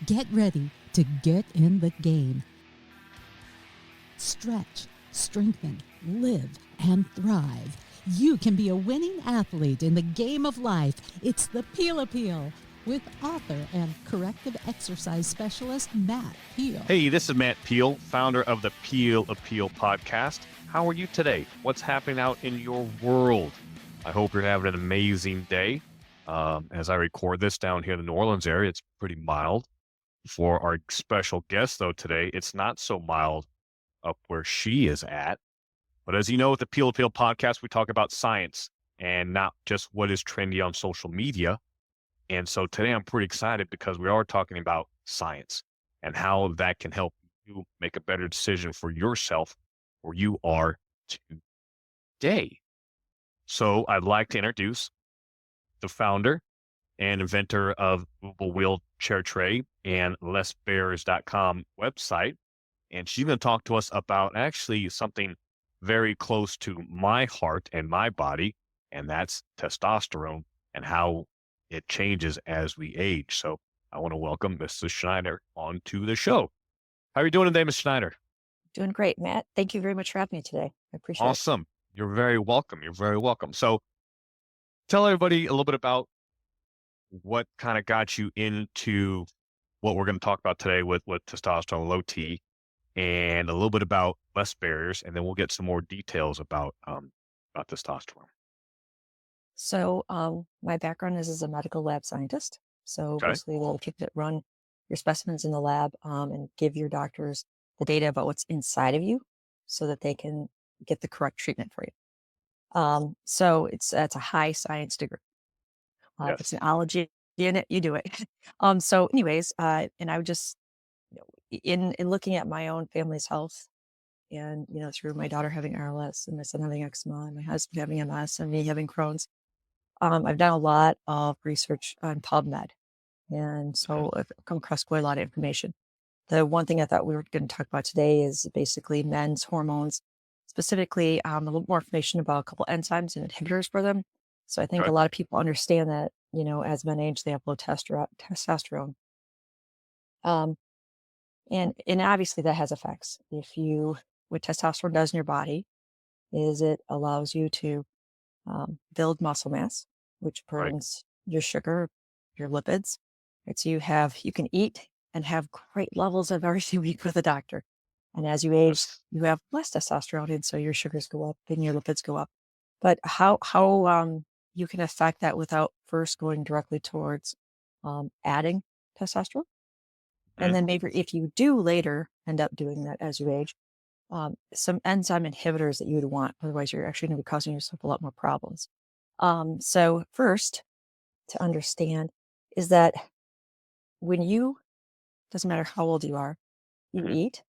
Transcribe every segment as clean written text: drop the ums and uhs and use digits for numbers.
Get ready to get in the game. Stretch, strengthen, live, and thrive. You can be a winning athlete in the game of life. It's the Peel Appeal with author and corrective exercise specialist Matt Peel. Hey, this is Matt Peel, founder of the Peel Appeal podcast. How are you today? What's happening out in your world? I hope you're having an amazing day. As I record this down here in the New Orleans area, it's pretty mild. For our special guest, though, today, it's not so mild up where she is at. But as you know, with the Peel Appeal podcast, we talk about science and not just what is trendy on social media. And so today I'm pretty excited because we are talking about science and how that can help you make a better decision for yourself where you are today. So I'd like to introduce the founder and inventor of Movable Wheelchair Tray and lessbears.com website. And she's going to talk to us about actually something very close to my heart and my body, and that's testosterone and how it changes as we age. So I want to welcome Mrs. Schneider onto the show. How are you doing today, Ms. Schneider? Doing great, Matt. Thank you very much for having me today. I appreciate it. Awesome. You're very welcome. You're very welcome. So tell everybody a little bit about what kind of got you into what we're going to talk about today with testosterone, low T, and a little bit about less barriers, and then we'll get some more details about testosterone. So my background is as a medical lab scientist. So basically we'll people that run your specimens in the lab and give your doctors the data about what's inside of you so that they can get the correct treatment for you. So it's a high science degree. If it's an ology in it, you do it. So anyways, and I would just, in looking at my own family's health and, through my daughter having RLS and my son having eczema and my husband having MS and me having Crohn's, I've done a lot of research on PubMed. And so I've come across quite a lot of information. The one thing I thought we were going to talk about today is basically men's hormones, specifically a little more information about a couple enzymes and inhibitors for them. So I think a lot of people understand that, as men age, they have low testosterone. And obviously that has effects. What testosterone does in your body is it allows you to build muscle mass, which burns your sugar, your lipids. Right? So you can eat and have great levels of everything we eat with a doctor. And as you age, you have less testosterone, and so your sugars go up and your lipids go up. But how you can affect that without first going directly towards adding testosterone. And then maybe if you do later end up doing that as you age, some enzyme inhibitors that you would want, otherwise you're actually going to be causing yourself a lot more problems. So first to understand is that doesn't matter how old you are, you eat,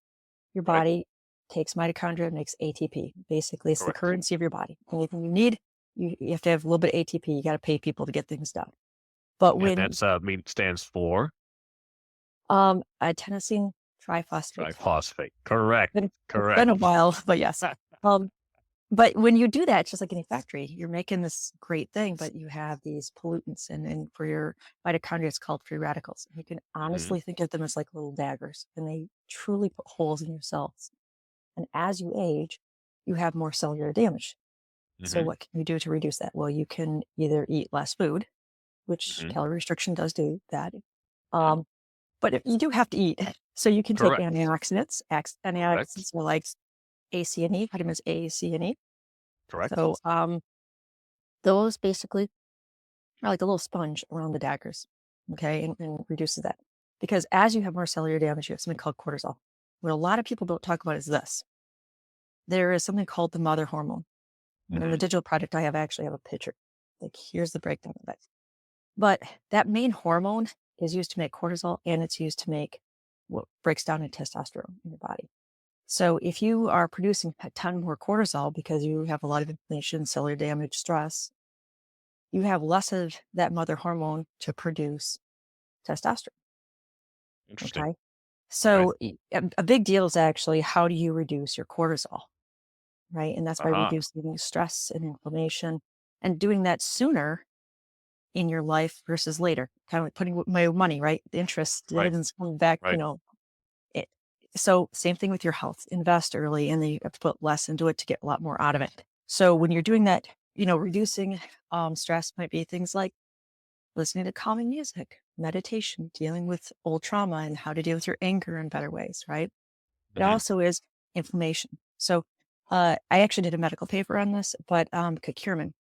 your body takes mitochondria and makes ATP. Basically, it's the currency of your body. Anything you need, you have to have a little bit of ATP. You got to pay people to get things done. But when that's stands for adenosine triphosphate. Triphosphate. Correct. It's been a while, but yes. But when you do that, it's just like in a factory, you're making this great thing, but you have these pollutants, and for your mitochondria, it's called free radicals. You can honestly think of them as like little daggers, and they truly put holes in your cells. And as you age, you have more cellular damage. So what can you do to reduce that? Well, you can either eat less food, which calorie restriction does do that. But you do have to eat. So you can take antioxidants. Antioxidants are like A, C, and E, vitamins A, C, and E. Correct. So those basically are like a little sponge around the daggers, and reduces that. Because as you have more cellular damage, you have something called cortisol. What a lot of people don't talk about is this. There is something called the mother hormone. And in the digital product, I actually have a picture. Like, here's the breakdown of it. But that main hormone is used to make cortisol, and it's used to make what breaks down into testosterone in your body. So if you are producing a ton more cortisol because you have a lot of inflammation, cellular damage, stress, you have less of that mother hormone to produce testosterone. Interesting. Okay. So a big deal is actually, how do you reduce your cortisol? Right. And that's by reducing stress and inflammation, and doing that sooner in your life versus later, kind of like putting my money, right? The interest, dividends coming back, Right. it, so same thing with your health, invest early and then you have to put less into it to get a lot more out of it. So when you're doing that, reducing stress might be things like listening to calming music, meditation, dealing with old trauma and how to deal with your anger in better ways, right? It Hmm. also is inflammation. So I actually did a medical paper on this, but curcumin.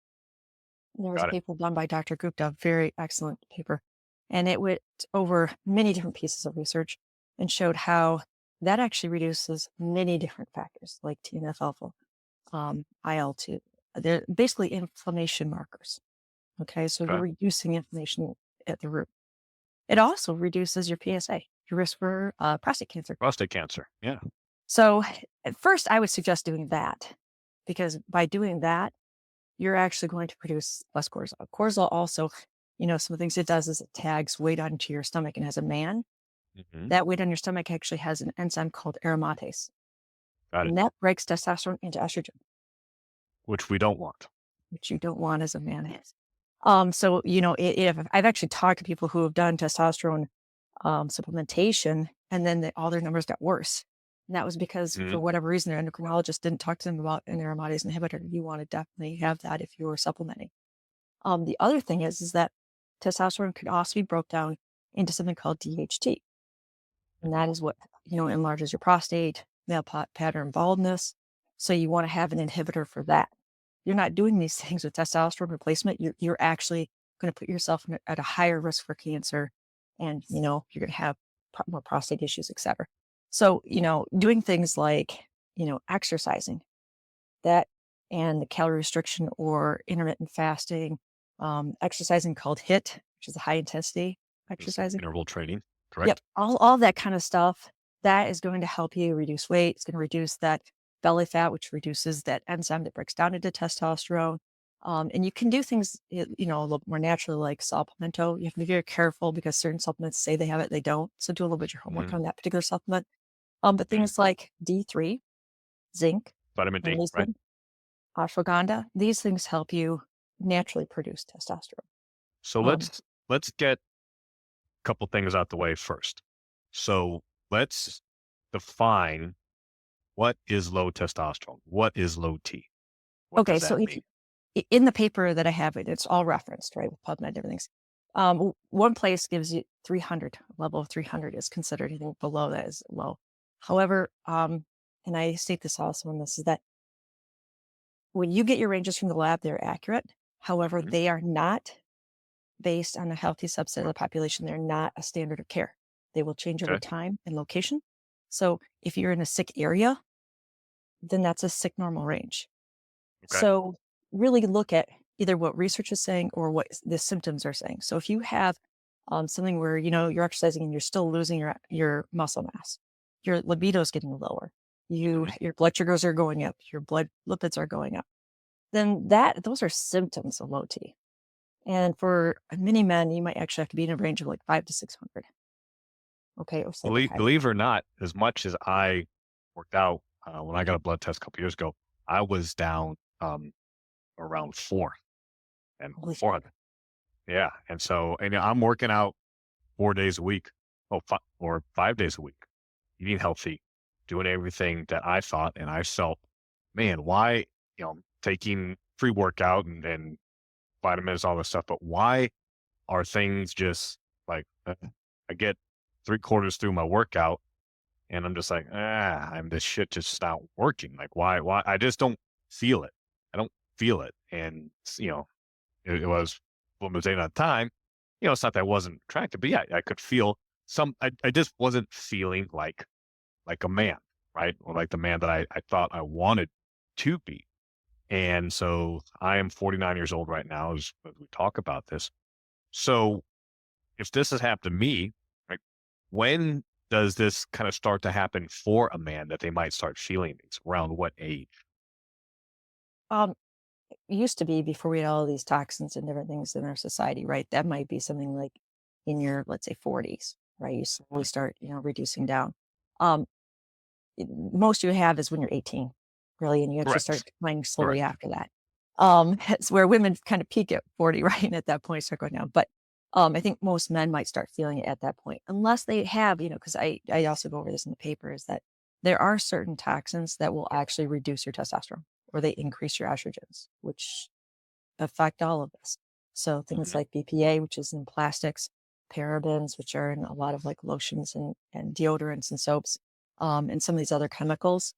There was a Got it. paper done by Dr. Gupta, very excellent paper. And it went over many different pieces of research and showed how that actually reduces many different factors like TNF alpha, IL-2. They're basically inflammation markers. Okay, so you're Okay. reducing inflammation at the root. It also reduces your PSA, your risk for prostate cancer. Prostate cancer. Yeah. So at first, I would suggest doing that because by doing that, you're actually going to produce less cortisol. Cortisol also, some of the things it does is it tags weight onto your stomach. And as a man, Hmm. that weight on your stomach actually has an enzyme called aromatase. Got it. And that breaks testosterone into estrogen, Which we don't want. which you don't want as a man. So, I've actually talked to people who have done testosterone supplementation, and then all their numbers got worse. And that was because Mhm. for whatever reason, their endocrinologist didn't talk to them about an aromatase inhibitor. You want to definitely have that if you were supplementing. The other thing is that testosterone could also be broke down into something called DHT. And that is what, enlarges your prostate, male pattern baldness. So you want to have an inhibitor for that. You're not doing these things with testosterone replacement. You're actually going to put yourself at a higher risk for cancer, and you're going to have more prostate issues, et cetera. So doing things like exercising, that and the calorie restriction or intermittent fasting, exercising called HIIT, which is a high intensity It's exercising. interval training. Yep, Correct. all that kind of stuff, that is going to help you reduce weight. It's going to reduce that belly fat, which reduces that enzyme that breaks down into testosterone. And you can do things, a little more naturally, like supplemento. You have to be very careful because certain supplements say they have it, they don't. So do a little bit of your homework Mhm. on that particular supplement. But Mhm. things like D3, zinc, Vitamin D. Right. magnesium, ashwagandha, these things help you naturally produce testosterone. So Um, let's get a couple things out the way first. So let's define what is low testosterone. What is low T? What okay, does so that if mean? in the paper that I have, it's all referenced, right, with PubMed and everything. One place gives you 300, level of 300 is considered, anything below that is low. However, and I state this also in this, is that when you get your ranges from the lab, they're accurate. However, Mhm. they are not based on a healthy subset of the population. They're not a standard of care. They will change over Okay. time and location. So if you're in a sick area, then that's a sick normal range. Okay. So really look at either what research is saying or what the symptoms are saying. So if you have something where you're exercising and you're still losing your muscle mass, your libido is getting lower, Mhm. your blood sugars are going up, your blood lipids are going up, then those are symptoms of low T. And for many men, you might actually have to be in a range of like 5 to 600. Okay, or slightly Believe higher. believe it or not, as much as I worked out when I got a blood test a couple years ago, I was down around Holy smokes. 400. Yeah, and so I'm working out 4 days a week, or 5 days a week, eating healthy, doing everything that I thought, and I felt, man, why, taking free workout and vitamins, all this stuff, but why are things just like, I get 3/4 through my workout and I'm just like, this shit just not working. Like, why? I just don't feel it. I don't feel it. And, it was when was at a time, it's not that I wasn't attractive, but yeah, I could feel I just wasn't feeling like a man, right? Or like the man that I thought I wanted to be. And so I am 49 years old right now as we talk about this. So if this has happened to me, like, when does this kind of start to happen for a man that they might start feeling these? Around what age? Um, it used to be before we had all these toxins and different things in our society, right? That might be something like in your, let's say, 40s, right? You slowly start, reducing down. Um, most you have is when you're 18, really, and you actually start Correct. declining slowly Correct. after that. It's where women kind of peak at 40, right? And at that point start going down. But I think most men might start feeling it at that point, unless they have, because I also go over this in the paper, is that there are certain toxins that will actually reduce your testosterone or they increase your estrogens, which affect all of this. So things Mhm. like BPA, which is in plastics, parabens, which are in a lot of like lotions and deodorants and soaps, and some of these other chemicals,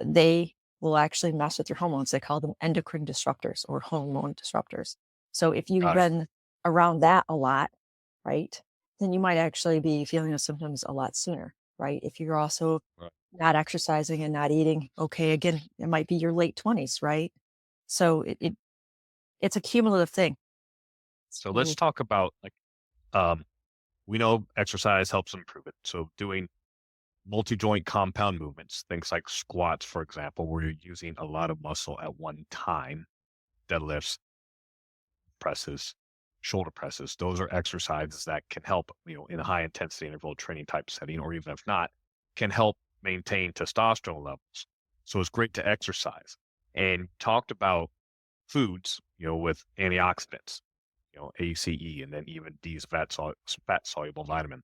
they will actually mess with your hormones. They call them endocrine disruptors or hormone disruptors. So if you've Got it. been around that a lot, right, then you might actually be feeling the symptoms a lot sooner, right? If you're also Right. not exercising and not eating, okay, again, it might be your late 20s, right? So it's a cumulative thing. So let's Ooh. talk about um, we know exercise helps improve it. So doing multi-joint compound movements, things like squats, for example, where you're using a lot of muscle at one time, deadlifts, presses, shoulder presses. Those are exercises that can help, in a high intensity interval training type setting, or even if not, can help maintain testosterone levels. So it's great to exercise. And talked about foods, with antioxidants, ACE, and then even D's fat soluble vitamin.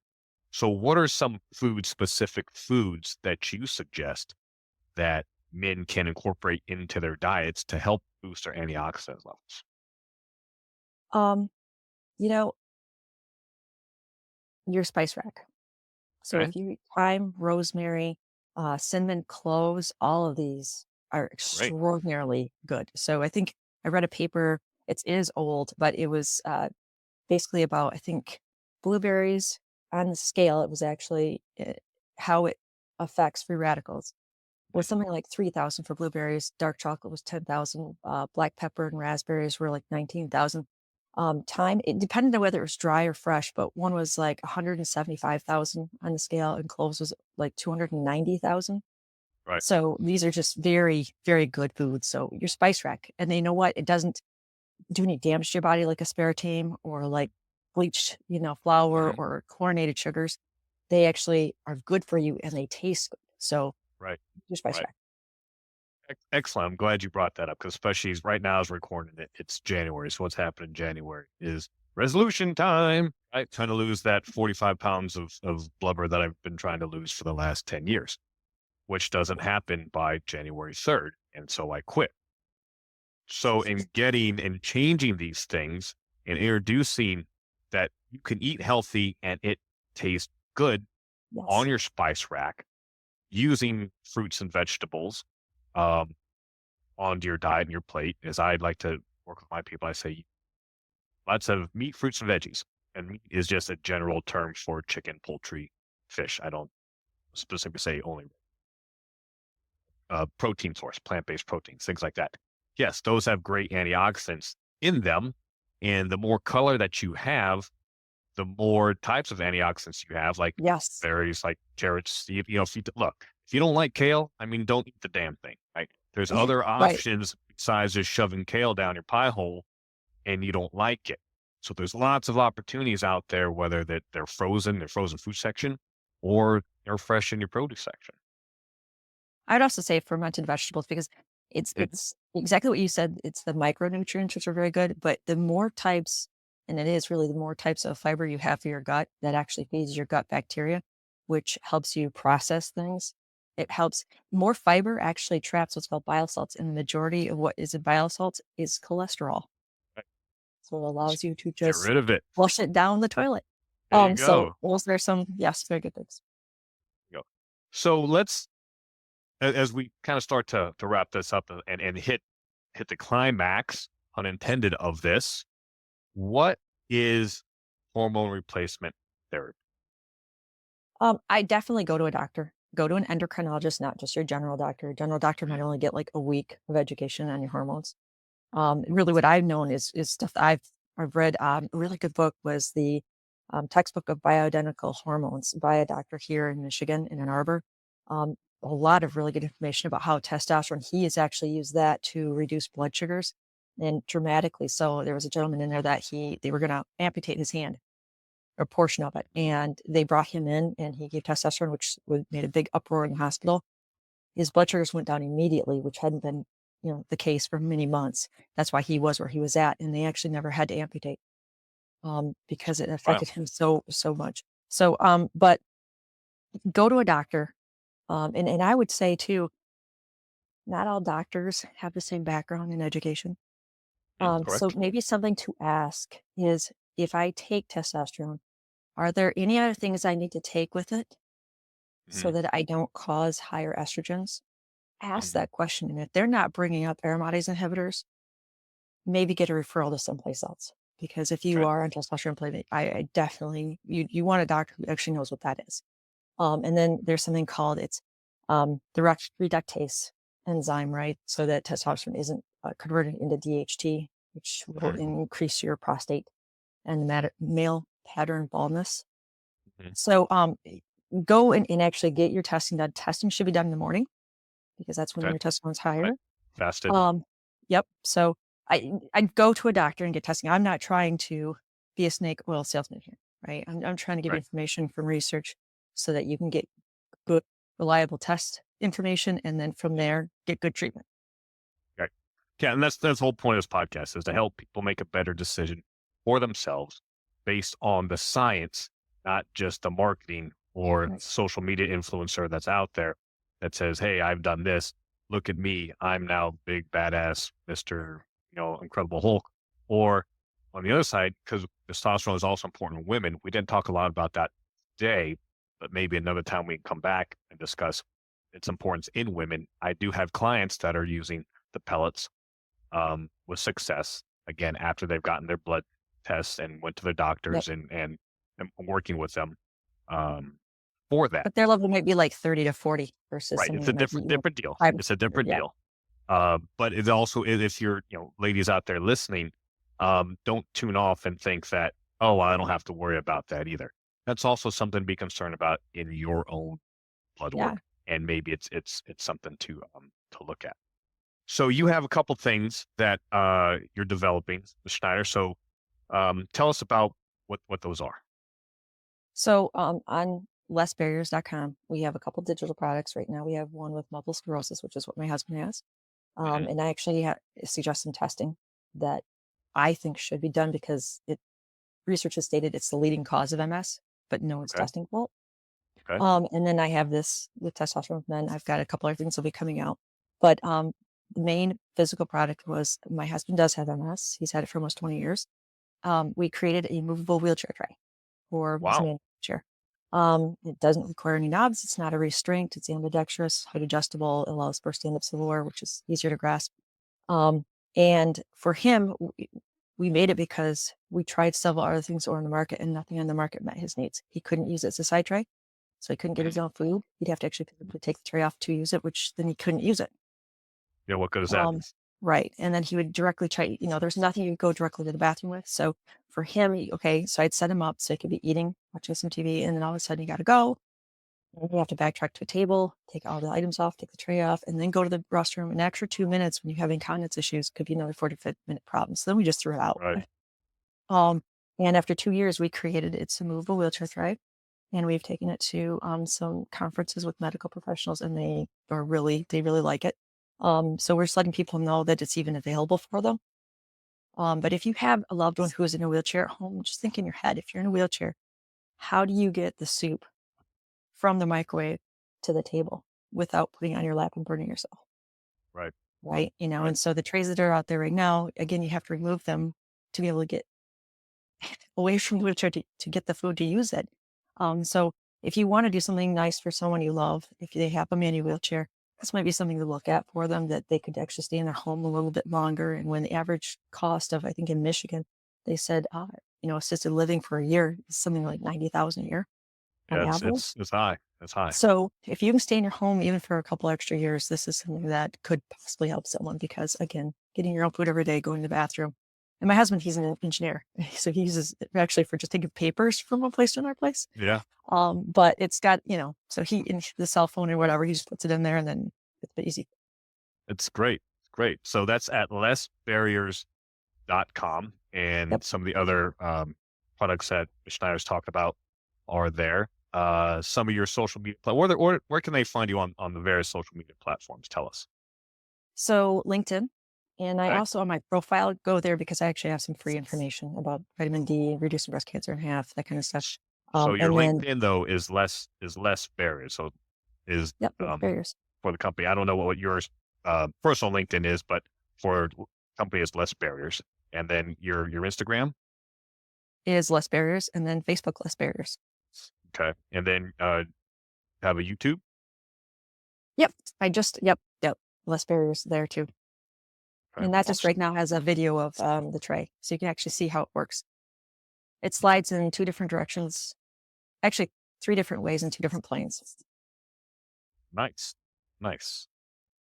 So what are some specific foods that you suggest that men can incorporate into their diets to help boost their antioxidant levels? Um, you know, your spice rack. So Okay, if you eat thyme, rosemary, cinnamon, cloves, all of these are great. extraordinarily good. So I think I read a paper, it is old, but it was basically about, I think, blueberries on the scale. It was actually how it affects free radicals. Was something like 3,000 for blueberries. Dark chocolate was 10,000. Black pepper and raspberries were like 19,000. Thyme, it depended on whether it was dry or fresh, but one was like 175,000 on the scale, and cloves was like 290,000. Right. So these are just very, very good foods. So your spice rack, and you know what? It doesn't do any damage to your body like aspartame or like bleached, flour Mhm. or chlorinated sugars. They actually are good for you and they taste good. So Right. your spice Right. rack. Excellent. I'm glad you brought that up because especially right now as we're recording it, it's January. So what's happening in January is resolution time. Right. Trying to lose that 45 pounds of blubber that I've been trying to lose for the last 10 years, which doesn't happen by January 3rd. And so I quit. So in getting and changing these things and introducing that you can eat healthy and it tastes good on Yes. your spice rack using fruits and vegetables, um, onto your diet and your plate, as I'd like to work with my people, I say lots of meat, fruits, and veggies. And meat is just a general term for chicken, poultry, fish. I don't specifically say only protein source, plant-based proteins, things like that. Yes, those have great antioxidants in them. And the more color that you have, the more types of antioxidants you have, like Yes. berries, like carrots. If you don't like kale, I mean, don't eat the damn thing. Right? There's other Right. options besides just shoving kale down your pie hole and you don't like it. So there's lots of opportunities out there, whether that they're frozen, their frozen food section, or they're fresh in your produce section. I'd also say fermented vegetables because Mhm. it's exactly what you said. It's the micronutrients which are very good, but the more types, and it is really the more types of fiber you have for your gut that actually feeds your gut bacteria, which helps you process things. It helps more fiber actually traps what's called bile salts, and the majority of what is in bile salts is cholesterol. Right. So it Just allows you to get just rid of it. flush it down the toilet. There you So go. those are some, yes, very good things. Go. So let's, as we kind of start to wrap this up and hit the climax, unintended, of this, what is hormone replacement therapy? I definitely go to a doctor. Go to an endocrinologist, not just your general doctor. General doctor might Mhm. only get like a week of education on your hormones. Really, what I've known is stuff that I've read. A really good book was the textbook of bioidentical hormones by a doctor here in Michigan in Ann Arbor. Um, a lot of really good information about how testosterone. He has actually used that to reduce blood sugars and dramatically. So there was a gentleman in there that they were going to amputate his hand, a portion of it. And they brought him in and he gave testosterone, which made a big uproar in the hospital. His blood sugars went down immediately, which hadn't been the case for many months. That's why he was where he was at, and they actually never had to amputate because it affected him so much. So, but go to a doctor, and I would say too, not all doctors have the same background in education. So maybe something to ask is, if I take testosterone, are there any other things I need to take with it so that I don't cause higher estrogens? Ask that question. And if they're not bringing up aromatase inhibitors, maybe get a referral to someplace else. Because if you are on testosterone, I definitely, you want a doctor who actually knows what that is. And then there's something called, it's the reductase enzyme, right? So that testosterone isn't converted into DHT, which will increase your prostate and the male pattern baldness. So go and actually get your testing done. Testing should be done in the morning because that's when your testosterone's higher. Fasted. Yep. So I'd go to a doctor and get testing. I'm not trying to be a snake oil salesman here, right? I'm trying to give information from research so that you can get good, reliable test information, and then from there get good treatment. Right. Yeah, and that's the whole point of this podcast, is to help people make a better decision for themselves based on the science, not just the marketing or social media influencer that's out there that says, hey, I've done this. Look at me. I'm now big, badass, Mr. Incredible Hulk. Or on the other side, because testosterone is also important in women. We didn't talk a lot about that today, but maybe another time we can come back and discuss its importance in women. I do have clients that are using the pellets with success, again, after they've gotten their blood tests and went to their doctors and working with them for that. But their level might be like 30 to 40 versus it's a different deal. It's a different deal. But it also, if you're, ladies out there listening, don't tune off and think that, oh, I don't have to worry about that either. That's also something to be concerned about in your own blood work, and maybe it's something to look at. So you have a couple things that you're developing, Ms. Schneider. So tell us about what those are. So on lessbarriers.com, we have a couple digital products right now. We have one with multiple sclerosis, which is what my husband has. And I actually suggest some testing that I think should be done because research has stated it's the leading cause of MS, but no one's testing for it. And then I have this with testosterone for men. I've got a couple other things that will be coming out. But the main physical product was, my husband does have MS. He's had it for almost 20 years. We created a movable wheelchair tray for his main wheelchair. It doesn't require any knobs. It's not a restraint. It's ambidextrous, height adjustable. It allows for stand-up silverware, which is easier to grasp. And for him, we made it because we tried several other things that were on the market, and nothing on the market met his needs. He couldn't use it as a side tray, so he couldn't get his own food. He'd have to actually take the tray off to use it, which then he couldn't use it. Yeah, what good is that? Right. And then he would directly try, there's nothing you could go directly to the bathroom with. So for him, so I'd set him up so he could be eating, watching some TV, and then all of a sudden you got to go. And you have to backtrack to a table, take all the items off, take the tray off, and then go to the restroom. An extra 2 minutes when you have incontinence issues could be another 45-minute problem. So then we just threw it out. Right. And after 2 years, we created it's a movable wheelchair tray. And we've taken it to some conferences with medical professionals, and they really like it. So we're just letting people know that it's even available for them. But if you have a loved one who is in a wheelchair at home, just think in your head, if you're in a wheelchair, how do you get the soup from the microwave to the table without putting it on your lap and burning yourself? Right. Right. And so the trays that are out there right now, again, you have to remove them to be able to get away from the wheelchair to get the food to use it. So if you want to do something nice for someone you love, if they have a manual wheelchair, this might be something to look at for them, that they could actually stay in their home a little bit longer. And when the average cost of, I think in Michigan, they said, assisted living for a year is something like $90,000 a year. Yeah, it's high. It's high. So if you can stay in your home even for a couple extra years, this is something that could possibly help someone, because again, getting your own food every day, going to the bathroom. And my husband, he's an engineer, so he uses it actually for just taking papers from one place to another place. Yeah. But it's got, so he, in the cell phone or whatever, he just puts it in there, and then it's easy. It's great. It's great. So that's at lessbarriers.com, and some of the other products that Schneider's talked about are there. Some of your social media, where can they find you on the various social media platforms? Tell us. So LinkedIn. And I Okay. also, on my profile, go there because I actually have some free information about vitamin D, reducing breast cancer in half, that kind of stuff. So your And then, LinkedIn though is less barriers. So is yep, less barriers for the company. I don't know what yours personal LinkedIn is, but for company is less barriers. And then your Instagram. is less barriers. And then Facebook, less barriers. Okay. And then have a YouTube. Yep. Yep. Less barriers there too. Okay. And that just right now has a video of the tray. So you can actually see how it works. It slides in 2 different directions, actually 3 different ways in 2 different planes. Nice.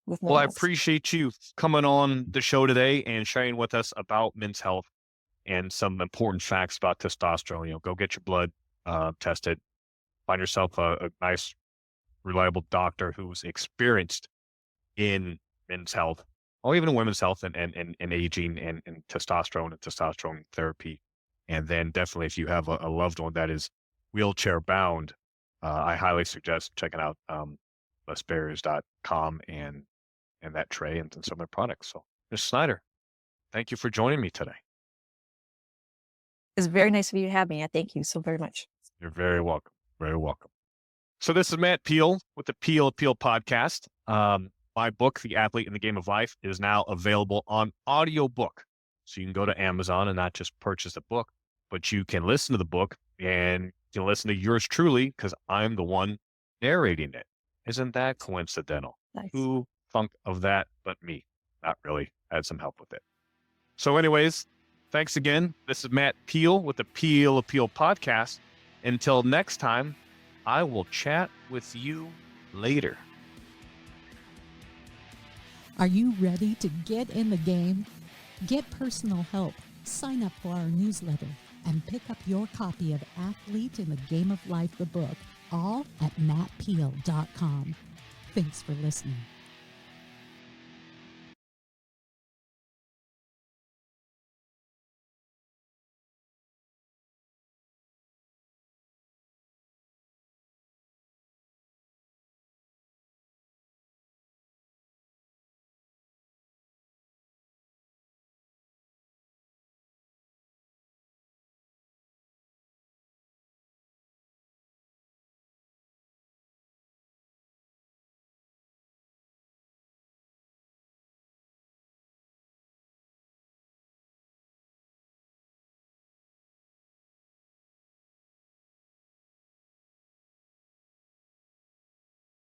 With Well, I modes. appreciate you coming on the show today and sharing with us about men's health and some important facts about testosterone. Go get your blood tested. Find yourself a nice, reliable doctor who's experienced in men's health, or even in women's health and aging and testosterone therapy. And then definitely if you have a loved one that is wheelchair bound, I highly suggest checking out lessbarriers.com and that tray and some of their products. So Ms. Schneider, thank you for joining me today. It's very nice of you to have me. I thank you so very much. You're very welcome. Very welcome. So this is Matt Peel with the Peel Appeal podcast. My book, The Athlete in the Game of Life, is now available on audiobook. So you can go to Amazon and not just purchase the book, but you can listen to the book and you can listen to yours truly because I'm the one narrating it. Isn't that coincidental? Nice. Who thunk of that but me? Not really. I had some help with it. So anyways, thanks again. This is Matt Peel with the Peel Appeal podcast. Until next time, I will chat with you later. Are you ready to get in the game? Get personal help, sign up for our newsletter, and pick up your copy of Athlete in the Game of Life, the book, all at mattpeel.com. Thanks for listening.